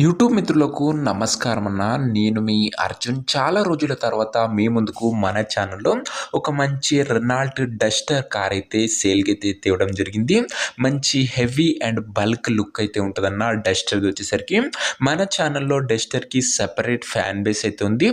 YouTube మిత్రులకు నమస్కారం అన్న. నేను మీ అర్జున్. చాలా రోజుల తర్వాత మీ ముందుకు మన ఛానల్లో ఒక మంచి రెనాల్ట్ డస్టర్ కార్ అయితే సేల్కి అయితే తేవడం జరిగింది. మంచి హెవీ అండ్ బల్క్ లుక్ అయితే ఉంటుందన్న డస్టర్ వచ్చేసరికి. మన ఛానల్లో డస్టర్కి సెపరేట్ ఫ్యాన్ బేస్ అయితే ఉంది.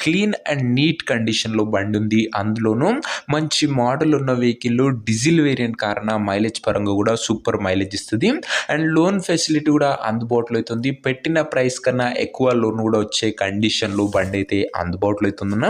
క్లీన్ అండ్ నీట్ కండిషన్లో బండి ఉంది. అందులోనూ మంచి మోడల్ ఉన్న వెహికల్, డీజిల్ వేరియంట్ కారణ మైలేజ్ పరంగా కూడా సూపర్ మైలేజ్ ఇస్తుంది. అండ్ లోన్ ఫెసిలిటీ కూడా అందుబాటులో అవుతుంది. పెట్టిన ప్రైస్ కన్నా ఎక్కువ లోన్ కూడా వచ్చే కండిషన్లో బండి అయితే అందుబాటులో అవుతుందన్నా.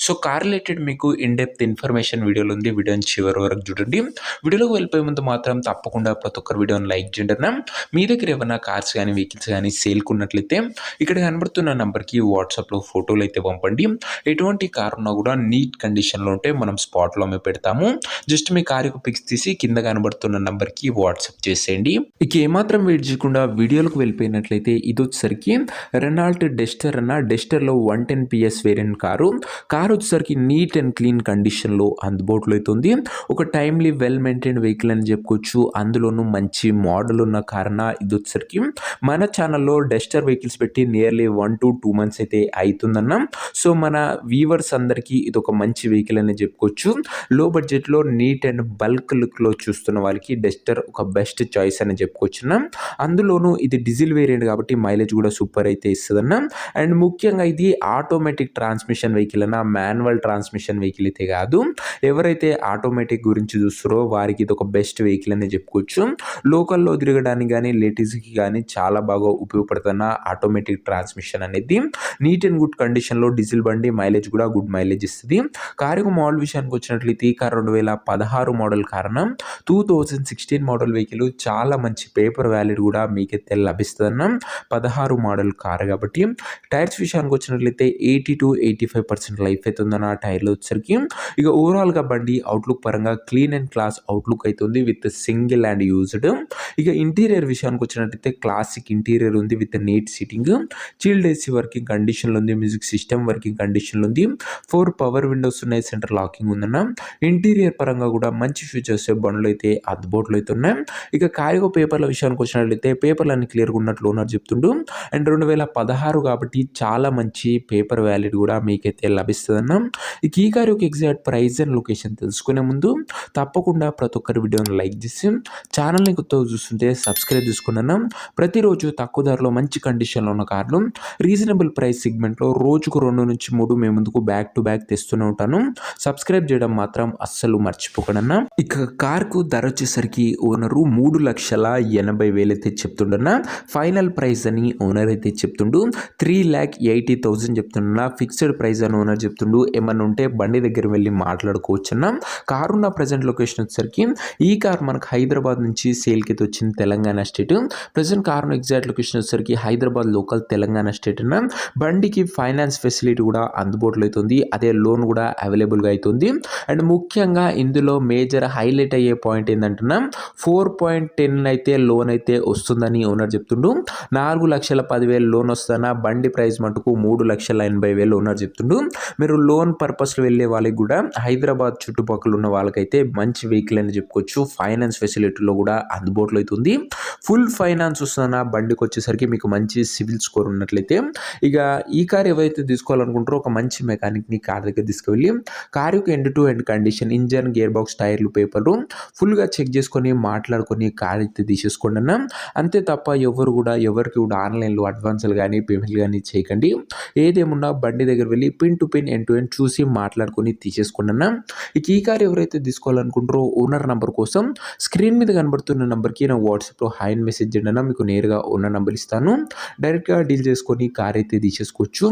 సో కార్ రిలేటెడ్ మీకు ఇన్ డెప్త్ ఇన్ఫర్మేషన్ వీడియోలో ఉంది. వీడియోని చివరి వరకు చూడండి. వీడియోలోకి వెళ్ళిపోయే ముందు మాత్రం తప్పకుండా ప్రతి ఒక్కరు వీడియోని లైక్ చేయండి అన్న. మీ దగ్గర ఏమైనా కార్స్ కానీ వెహికల్స్ కానీ సేల్కున్నట్లయితే ఇక్కడ కనబడుతున్న నెంబర్కి వాట్సాప్లో ఫోటోలు అయితే పంపండి. ఎటువంటి కార్ ఉన్నా కూడా నీట్ కండిషన్లో ఉంటే మనం స్పాట్లో మేము పెడతాము. జస్ట్ మీ కారుకు పిక్స్ తీసి కింద కనబడుతున్న నెంబర్కి వాట్సాప్ చేసేయండి. ఇక ఏమాత్రం వెయిట్ చేయకుండా వీడియోలకు వెళ్ళిపోయినట్లయితే ఇది వచ్చేసరికి రెనాల్ట్ డస్టర్ అన్న. డస్టర్లో 110 PS వేరియంట్ కారు వచ్చేసరికి నీట్ అండ్ క్లీన్ కండిషన్లో అందుబాటులో అవుతుంది. ఒక టైమ్లీ వెల్ మెయింటైన్ వెహికల్ అని చెప్పుకోవచ్చు. అందులోనూ మంచి మోడల్ ఉన్న కారణ ఇది వచ్చేసరికి మన ఛానల్లో డస్టర్ వెహికల్స్ పెట్టి నియర్లీ 1 to 2 months అయితే అవుతుందన్న. సో మన వ్యూవర్స్ అందరికీ ఇది ఒక మంచి వెహికల్ అని చెప్పుకోవచ్చు. లో బడ్జెట్లో నీట్ అండ్ బల్క్ లుక్లో చూస్తున్న వాళ్ళకి డస్టర్ ఒక బెస్ట్ చాయిస్ అని చెప్పుకోవచ్చున్నా. అందులోనూ ఇది డీజిల్ వేరియంట్ కాబట్టి మైలేజ్ కూడా సూపర్ అయితే ఇస్తుందన్న. అండ్ ముఖ్యంగా ఇది ఆటోమేటిక్ ట్రాన్స్మిషన్ వెహికల్ అన్న, మాన్యువల్ ట్రాన్స్మిషన్ వెహికల్ అయితే కాదు. ఎవరైతే ఆటోమేటిక్ గురించి చూస్తారో వారికి ఇది ఒక బెస్ట్ వెహికల్ అని చెప్పుకోవచ్చు. లోకల్లో తిరగడానికి కానీ లేడీస్కి కానీ చాలా బాగా ఉపయోగపడుతున్న ఆటోమేటిక్ ట్రాన్స్మిషన్ అనేది. నీట్ అండ్ గుడ్ కండిషన్లో డీజిల్ బండి, మైలేజ్ కూడా గుడ్ మైలేజ్ ఇస్తుంది. కారు మోడల్ విషయానికి వచ్చినట్లయితే ఈ కారు 2016 మోడల్ కారణం 2016 మోడల్ వెహికల్ చాలా మంచి పేపర్ వ్యాలిడ్ కూడా మీకైతే లభిస్తుందన్న. 16 మోడల్ కారు కాబట్టి. టైర్స్ విషయానికి వచ్చినట్లయితే 80 to 85% లైఫ్ అయితే ఉందన్న టైర్లు వచ్చేసరికి. ఇక ఓవరాల్గా బండి అవుట్లుక్ పరంగా క్లీన్ అండ్ క్లాస్ అవుట్లుక్ అవుతుంది విత్ సింగిల్ అండ్ యూజ్డ్. ఇక ఇంటీరియర్ విషయానికి వచ్చినట్లయితే క్లాసిక్ ఇంటీరియర్ ఉంది with neat seating. Chilled AC working కండిషన్లో ఉంది. మ్యూజిక్ సిస్టమ్ వర్కింగ్ కండిషన్లో ఉంది. 4 పవర్ విండోస్ ఉన్నాయి. సెంటర్ లాకింగ్ ఉందన్న. ఇంటీరియర్ పరంగా కూడా మంచి ఫీచర్స్ బండ్లు అయితే అందుబాటులో అయితే ఉన్నాయి. ఇక కారిగో పేపర్ల విషయానికి వచ్చినట్లయితే పేపర్లు అన్ని క్లియర్గా ఉన్నట్లు ఓనర్ చెప్తుండు. అండ్ 2016 కాబట్టి చాలా మంచి పేపర్ వ్యాలిడ్ కూడా మీకైతే లభిస్తుందన్న. ఇక ఈ కారు యొక్క ఎగ్జాక్ట్ ప్రైస్ అండ్ లొకేషన్ తెలుసుకునే ముందు తప్పకుండా ప్రతి ఒక్కరి వీడియోని లైక్ చేసి ఛానల్ని కొత్తగా చూస్తుంటే సబ్స్క్రైబ్ చేసుకున్నాను. ప్రతిరోజు తక్కువ ధరలో మంచి కండిషన్లో ఉన్న కార్లు రీజనబుల్ ప్రైస్ సెగ్మెంట్లో రోజుకు 2 నుంచి 3 మేము ముందుకు బ్యాక్ టు బ్యాక్ తెస్తూనే ఉంటాను. సబ్స్క్రైబ్ చేయడం మాత్రం అస్సలు మర్చిపోకడన్నా. ఇక కార్కు ధర వచ్చేసరికి ఓనరు 3,80,000 అయితే చెప్తుండన్నా. ఫైనల్ ప్రైస్ అని ఓనర్ అయితే చెప్తుండు 3,80,000 చెప్తుండన్నా. ఫిక్స్డ్ ప్రైస్ అని ఓనర్ చెప్తుండు. ఏమన్నా ఉంటే బండి దగ్గర వెళ్ళి మాట్లాడుకోవచ్చన్నా. కారు ఉన్న ప్రజెంట్ లొకేషన్ వచ్చేసరికి ఈ కార్ మనకు హైదరాబాద్ నుంచి సేల్కి అయితే వచ్చింది, Telangana state. Present car exact location వచ్చేసరికి హైదరాబాద్ లోకల్, తెలంగాణ స్టేట్ అన్న. బండికి ఫైనాన్స్ ఫెసిలిటీ కూడా అందుబాటులో అవుతుంది. అదే లోన్ కూడా అవైలబుల్గా అవుతుంది. అండ్ ముఖ్యంగా ఇందులో మేజర్ హైలైట్ అయ్యే పాయింట్ ఏంటంటున్నా 4.10 అయితే లోన్ అయితే వస్తుందని ఓనర్ చెప్తుండు. 4,10,000 లోన్ వస్తుందన్న. బండి ప్రైస్ మటుకు 3,80,000 ఓనర్ చెప్తుండు. మీరు లోన్ పర్పస్లో వెళ్ళే వాళ్ళకి కూడా హైదరాబాద్ చుట్టుపక్కల ఉన్న వాళ్ళకైతే మంచి వెహికల్ అని చెప్పుకోవచ్చు. ఫైనాన్స్ ఫెసిలిటీలో కూడా అందుబాటులో అవుతుంది. ఫుల్ ఫైనాన్స్ వస్తుందన్న. బండికి వచ్చేసరికి మీకు మంచి సివిల్ స్కోర్ ఉన్నట్లయితే ఇక ఈ కార్ ఎవరైతే తీసుకోవాలనుకుంటారో ఒక మంచి మెకానిక్ని కార్ దగ్గర తీసుకువెళ్ళి కార్ యొక్క end to end condition, engine, gear box, టైర్లు, పేపర్లు ఫుల్గా చెక్ చేసుకొని మాట్లాడుకొని కార్ అయితే తీసేసుకోండి అన్న. అంతే తప్ప ఎవరికి కూడా ఆన్లైన్లో అడ్వాన్స్లు కానీ పేమెంట్లు కానీ చేయకండి. ఏదేమున్నా బండి దగ్గర వెళ్ళి pin to pin, end to end చూసి మాట్లాడుకొని తీసేసుకోండి అన్న. ఇక ఈ కార్ ఎవరైతే తీసుకోవాలనుకుంటారో ఓనర్ నెంబర్ కోసం స్క్రీన్ మీద కనబడుతున్న నెంబర్కి నా వాట్సాప్లో హాయ్ అని మెసేజ్ చేయండి అన్న. మీకు నేరుగా ఓనర్ నెంబర్ ఇస్తాను. డైరెక్ట్గా డీల్ చేసుకొని కార్ అయితే తీసేసుకోవచ్చు.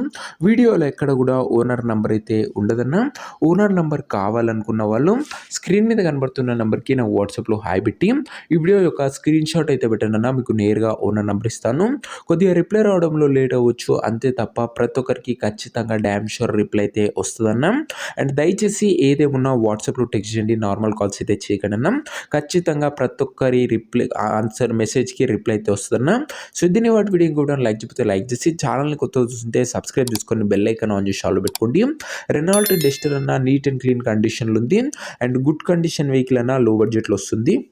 వీడియోలో ఎక్కడ కూడా ఓనర్ నెంబర్ అయితే ఉండదన్న. ఓనర్ నెంబర్ కావాలనుకున్న వాళ్ళు స్క్రీన్ మీద కనబడుతున్న నెంబర్కి నా వాట్సాప్లో హాయ్ పెట్టి ఈ వీడియో యొక్క స్క్రీన్ షాట్ అయితే పెట్టండి అన్న. మీకు నేరుగా ఓనర్ నెంబర్ ఇస్తాను. కొద్దిగా రిప్లై రావడంలో లేట్ అవ్వచ్చు, అంతే తప్ప ప్రతి ఒక్కరికి ఖచ్చితంగా డ్యామ్ షూర్ రిప్లై అయితే వస్తుందన్న. అండ్ దయచేసి ఏదేమున్నా వాట్సాప్లో టెక్స్ట్ చేయండి, నార్మల్ కాల్స్ అయితే చేయకండి అన్న. ఖచ్చితంగా ప్రతి ఒక్కరి రిప్లై ఆన్సర్ మెసేజ్కి రిప్లై అయితే వస్తుందన్న. సో దీన్ని వాటి వీడియో కూడా లైక్ చెప్తే లైక్ చేసి ఛానల్ని కొత్తగా చూస్తుంటే సబ్స్క్రైబ్ చేసుకొని బెల్ ఐకాన్ ఆన్ చేసి ఆల్లో పెట్టుకోండి. రెనాల్ట్ డస్టర్ అన్న నీట్ అండ్ క్లీన్ కండిషన్లో ఉంది. అండ్ గుడ్ కండిషన్ వెహికల్ అన్న, లో బడ్జెట్లో వస్తుంది.